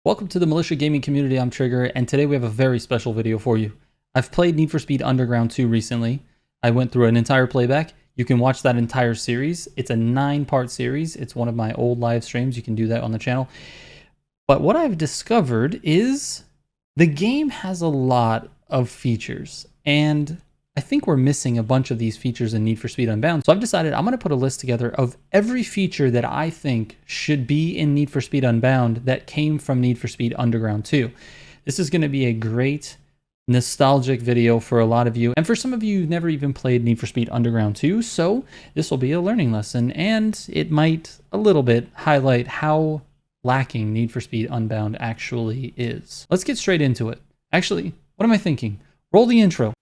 Welcome to the Militia Gaming community. I'm Trigger, and today we have a very special video for you. I've played Need for Speed Underground 2 recently. I went through an entire playback. You can watch that entire series. It's a 9-part series. It's one of my old live streams. You can do that on the channel. But what I've discovered is the game has a lot of features, and I think we're missing a bunch of these features in Need for Speed Unbound. So I've decided I'm going to put a list together of every feature that I think should be in Need for Speed Unbound that came from Need for Speed Underground 2. This is going to be a great nostalgic video for a lot of you. And for some of you, you've never even played Need for Speed Underground 2. So this will be a learning lesson, and it might a little bit highlight how lacking Need for Speed Unbound actually is. Let's get straight into it. Actually, what am I thinking? Roll the intro.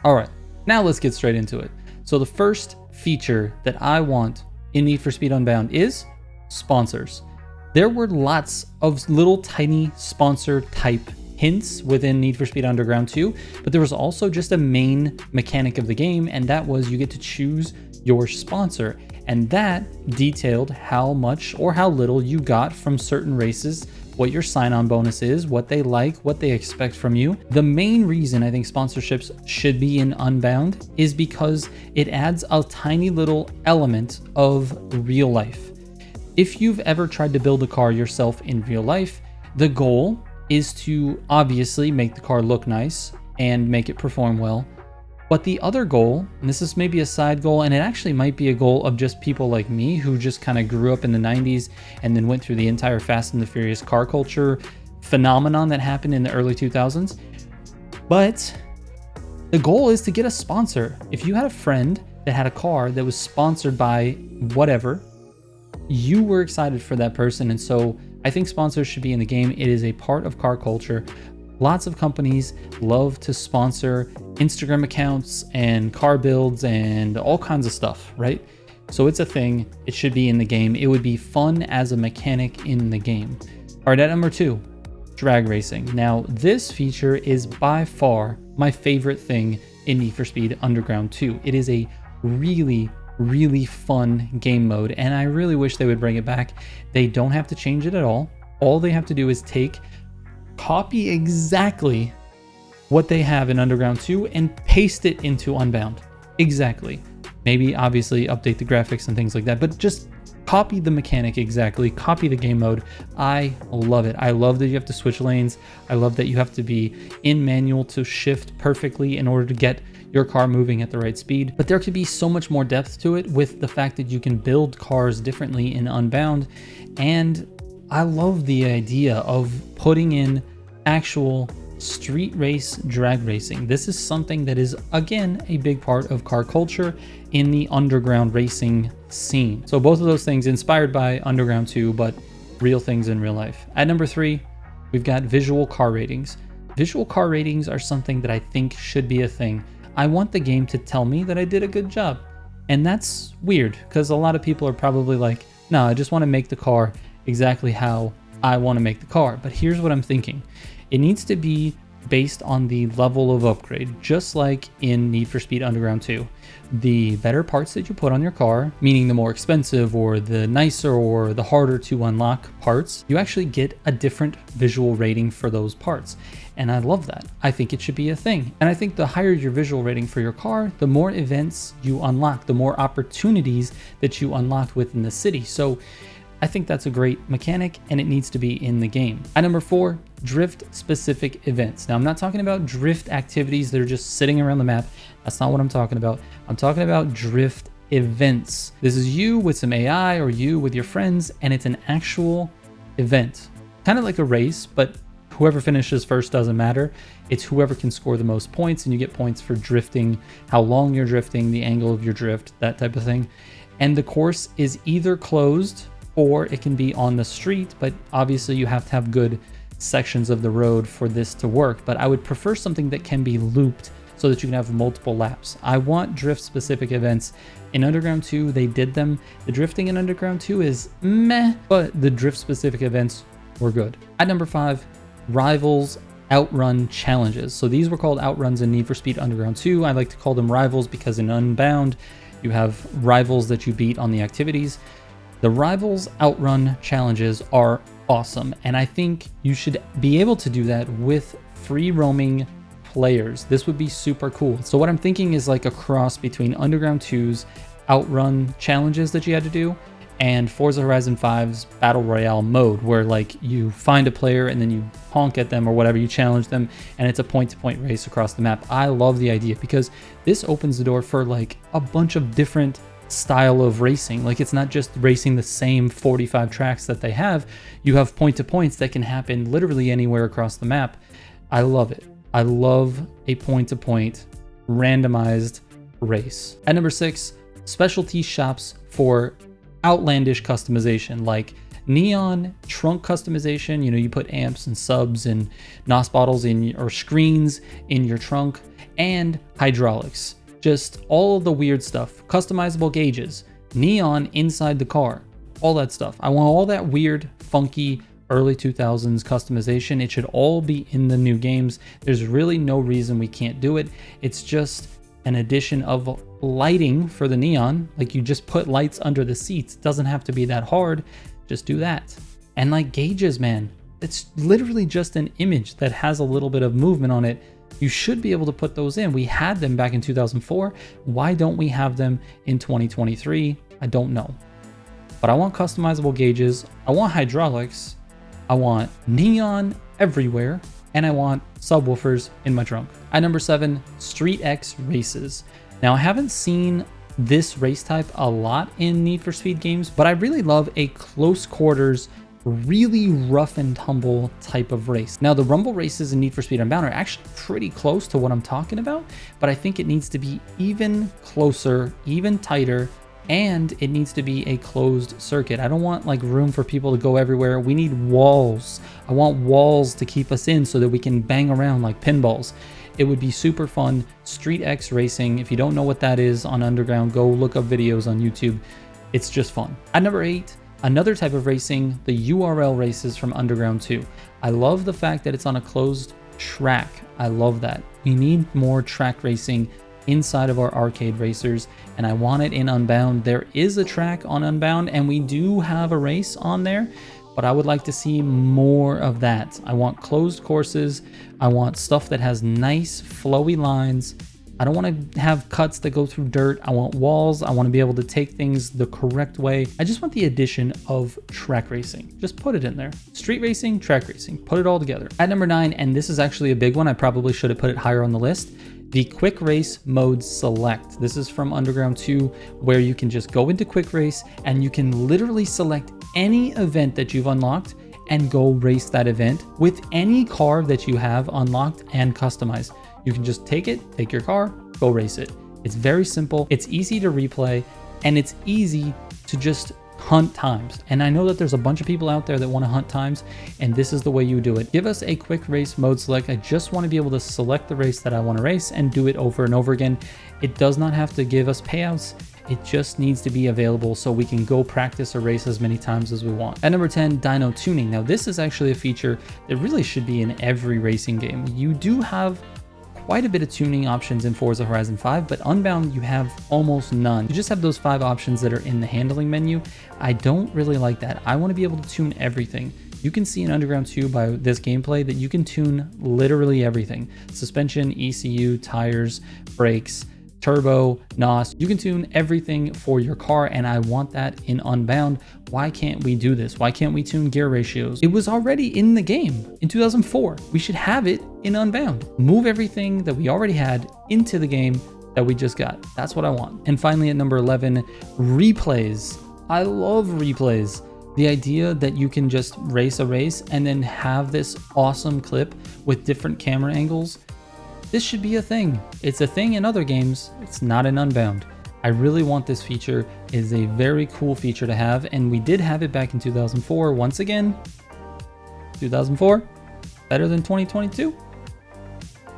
All right, now let's get straight into it. So the first feature that I want in Need for Speed Unbound is sponsors. There were lots of little tiny sponsor type hints within Need for Speed Underground 2, but there was also just a main mechanic of the game, and that was you get to choose your sponsor. And that detailed how much or how little you got from certain races, what your sign-on bonus is, what they like, what they expect from you. The main reason I think sponsorships should be in Unbound is because it adds a tiny little element of real life. If you've ever tried to build a car yourself in real life, the goal is to obviously make the car look nice and make it perform well. But the other goal, and this is maybe a side goal, and it actually might be a goal of just people like me who just kind of grew up in the 90s and then went through the entire Fast and the Furious car culture phenomenon that happened in the early 2000s. But the goal is to get a sponsor. If you had a friend that had a car that was sponsored by whatever, you were excited for that person. And so I think sponsors should be in the game. It is a part of car culture. Lots of companies love to sponsor Instagram accounts and car builds and all kinds of stuff, right? So it's a thing. It should be in the game. It would be fun as a mechanic in the game. All right, at number 2, drag racing. Now, this feature is by far my favorite thing in Need for Speed Underground 2. It is a really fun game mode, and I really wish they would bring it back. They don't have to change it at all. All they have to do is copy exactly what they have in Underground 2 and paste it into Unbound. Exactly. Maybe obviously update the graphics and things like that, but just copy the mechanic exactly, copy the game mode. I love it. I love that you have to switch lanes. I love that you have to be in manual to shift perfectly in order to get your car moving at the right speed. But there could be so much more depth to it with the fact that you can build cars differently in Unbound. And I love the idea of putting in actual street race drag racing. This is something that is, again, a big part of car culture in the underground racing scene. So both of those things inspired by Underground 2, but real things in real life. At number 3, we've got visual car ratings. Visual car ratings are something that I think should be a thing. I want the game to tell me that I did a good job. And that's weird because a lot of people are probably like, no, I just want to make the car exactly how I want to make the car. But here's what I'm thinking. It needs to be based on the level of upgrade, just like in Need for Speed Underground 2. The better parts that you put on your car, meaning the more expensive or the nicer or the harder to unlock parts, you actually get a different visual rating for those parts. And I love that. I think it should be a thing. And I think the higher your visual rating for your car, the more events you unlock, the more opportunities that you unlock within the city. So I think that's a great mechanic, and it needs to be in the game. At number 4, drift-specific events. Now, I'm not talking about drift activities that are just sitting around the map. That's not what I'm talking about. I'm talking about drift events. This is you with some AI or you with your friends, and it's an actual event. Kind of like a race, but whoever finishes first doesn't matter. It's whoever can score the most points, and you get points for drifting, how long you're drifting, the angle of your drift, that type of thing. And the course is either closed or it can be on the street, but obviously you have to have good sections of the road for this to work. But I would prefer something that can be looped so that you can have multiple laps. I want drift-specific events. In Underground 2, they did them. The drifting in Underground 2 is meh, but the drift-specific events were good. At number 5, rivals outrun challenges. So these were called outruns in Need for Speed Underground 2. I like to call them rivals because in Unbound, You have rivals that you beat on the activities. The Rivals Outrun challenges are awesome, and I think you should be able to do that with free roaming players. This would be super cool. So what I'm thinking is like a cross between Underground 2's Outrun challenges that you had to do and Forza Horizon 5's Battle Royale mode, where like you find a player and then you honk at them or whatever, you challenge them, and it's a point-to-point race across the map. I love the idea because this opens the door for like a bunch of different style of racing. Like, it's not just racing the same 45 tracks that they have. You have point-to-points that can happen literally anywhere across the map. I love it. I love a point-to-point randomized race. At number 6, specialty shops for outlandish customization, like neon trunk customization. You know, you put amps and subs and NOS bottles in, or screens in your trunk, and hydraulics. Just all of the weird stuff, customizable gauges, neon inside the car, all that stuff. I want all that weird, funky, early 2000s customization. It should all be in the new games. There's really no reason we can't do it. It's just an addition of lighting for the neon. Like, you just put lights under the seats. It doesn't have to be that hard. Just do that. And like gauges, man, it's literally just an image that has a little bit of movement on it. You should be able to put those in. We had them back in 2004. Why don't we have them in 2023? I don't know. But I want customizable gauges. I want hydraulics. I want neon everywhere. And I want subwoofers in my trunk. At number 7, Street X races. Now, I haven't seen this race type a lot in Need for Speed games, but I really love a close quarters, really rough and tumble type of race. Now, the rumble races in Need for Speed Unbound are actually pretty close to what I'm talking about, but I think it needs to be even closer, even tighter, and it needs to be a closed circuit. I don't want like room for people to go everywhere. We need walls. I want walls to keep us in so that we can bang around like pinballs. It would be super fun. Street X racing. If you don't know what that is on Underground, go look up videos on YouTube. It's just fun. At number 8, another type of racing, the URL races from Underground 2. I love the fact that it's on a closed track. I love that. We need more track racing inside of our arcade racers, and I want it in Unbound. There is a track on Unbound, and we do have a race on there, but I would like to see more of that. I want closed courses. I want stuff that has nice flowy lines. I don't want to have cuts that go through dirt. I want walls. I want to be able to take things the correct way. I just want the addition of track racing. Just put it in there. Street racing, track racing, put it all together. At number 9, and this is actually a big one, I probably should have put it higher on the list, the Quick Race Mode Select. This is from Underground 2, where you can just go into Quick Race and you can literally select any event that you've unlocked and go race that event with any car that you have unlocked and customized. You can just take your car, go race it. It's very simple, it's easy to replay, and it's easy to just hunt times. And I know that there's a bunch of people out there that want to hunt times, and this is the way you do it. Give us a Quick Race Mode Select. I just want to be able to select the race that I want to race and do it over and over again. It does not have to give us payouts. It just needs to be available so we can go practice a race as many times as we want. At number 10, dyno tuning. Now, this is actually a feature that really should be in every racing game. You do have quite a bit of tuning options in Forza Horizon 5, but Unbound you have almost none. You just have those 5 options that are in the handling menu. I don't really like that. I want to be able to tune everything. You can see in Underground 2 by this gameplay that you can tune literally everything. Suspension, ECU, tires, brakes, turbo, NOS. You can tune everything for your car, and I want that in Unbound. Why can't we do this? Why can't we tune gear ratios? It was already in the game in 2004. We should have it in Unbound. Move everything that we already had into the game that we just got. That's what I want. And finally, at number 11, replays. I love replays. The idea that you can just race a race and then have this awesome clip with different camera angles. This should be a thing. It's a thing in other games. It's not in Unbound. I really want this feature. It is a very cool feature to have, and we did have it back in 2004. Once again, 2004, better than 2022?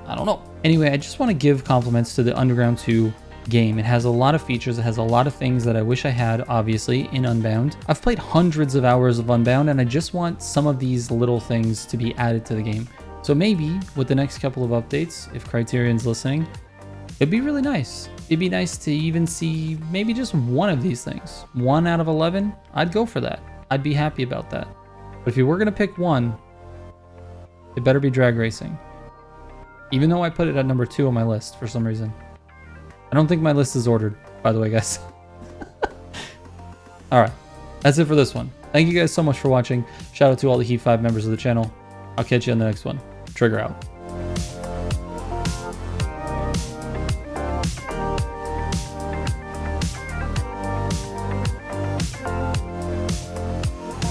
I don't know. Anyway, I just want to give compliments to the Underground 2 game. It has a lot of features. It has a lot of things that I wish I had, obviously, in Unbound. I've played hundreds of hours of Unbound, and I just want some of these little things to be added to the game. So maybe with the next couple of updates, if Criterion's listening, it'd be really nice it'd be nice to even see maybe just one of these things. 1 out of 11, I'd go for that. I'd be happy about that. But if you were going to pick one, it better be drag racing. Even though I put it at number 2 on my list for some reason. I don't think my list is ordered, by the way, guys. Alright, that's it for this one. Thank you guys so much for watching. Shout out to all the Heat 5 members of the channel. I'll catch you on the next one. Trigger out.